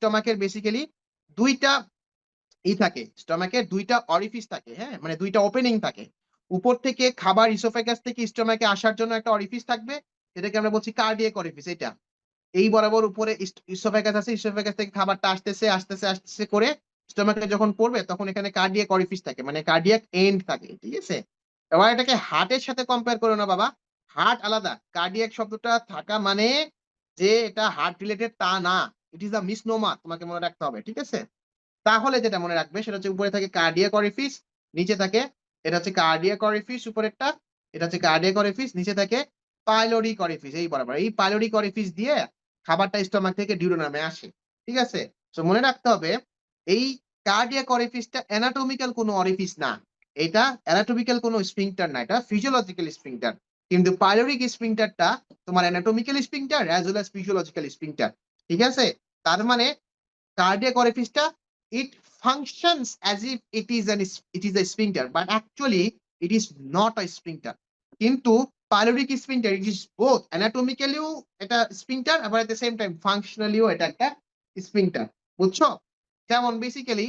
স্টমাকের basically দুইটা থাকে, স্টমাকের দুইটা অরিফিস থাকে, হ্যাঁ, মানে দুইটা ওপেনিং থাকে। উপর থেকে খাবার ইসোফেগাস থেকে স্টমাকে আসার জন্য একটা অরিফিস থাকবে, যেটাকে আমরা বলছি কার্ডিয়াক অরিফিস। এটা এই বরাবর উপরে ইসোফেগাস আছে, ইসোফেগাস থেকে খাবারটা আসতেছে আসতেছে আসতেছে করে স্টমাকে যখন পড়বে তখন এখানে কার্ডিয়াক অরিফিস থাকে, মানে কার্ডিয়াক এন্ড থাকে, ঠিক আছে। এবার এটাকে হার্টের সাথে কম্পেয়ার করো না বাবা, হার্ট আলাদা, কার্ডিয়াক শব্দটা থাকা মানে যে এটা হার্ট রিলেটেড তা না, ইট ইজ আ মিসনোমার, তোমাকে মনে রাখতে হবে, ঠিক আছে। তাহলে যেটা মনে রাখবে সেটা হচ্ছে উপরে থাকে কার্ডিয়াক অরিফিস, নিচে থাকে, এটা হচ্ছে কার্ডিয়াক অরিফিস উপরেরটা, এটা হচ্ছে কার্ডিয়াক অরিফিস, নিচে থাকে পাইলোরিক অরিফিস। এই বরাবর এই পাইলোরিক অরিফিস দিয়ে খাবারটা স্টমাক থেকে ডিউডেনামে আসে, ঠিক আছে। তো মনে রাখতে হবে এই কার্ডিয়াক অরিফিসটা অ্যানাটমিক্যাল কোনো অরিফিস না, এটা অ্যানাটমিক্যাল কোনো স্ফিংটার না, এটা ফিজিওলজিক্যাল স্ফিংটার। কিন্তু পাইলোরিক স্ফিংটারটা তোমার anatomical sphincter as well as physiological sphincter, ঠিক আছে। তার মানে cardiac orifice it functions as if it is a sphincter, but actually it is not a sphincter. কিন্তু pyloric sphincter it is both anatomically এটা sphincter আবার at the same time functionally এটা একটা sphincter, বুঝছো। যেমন বেসিক্যালি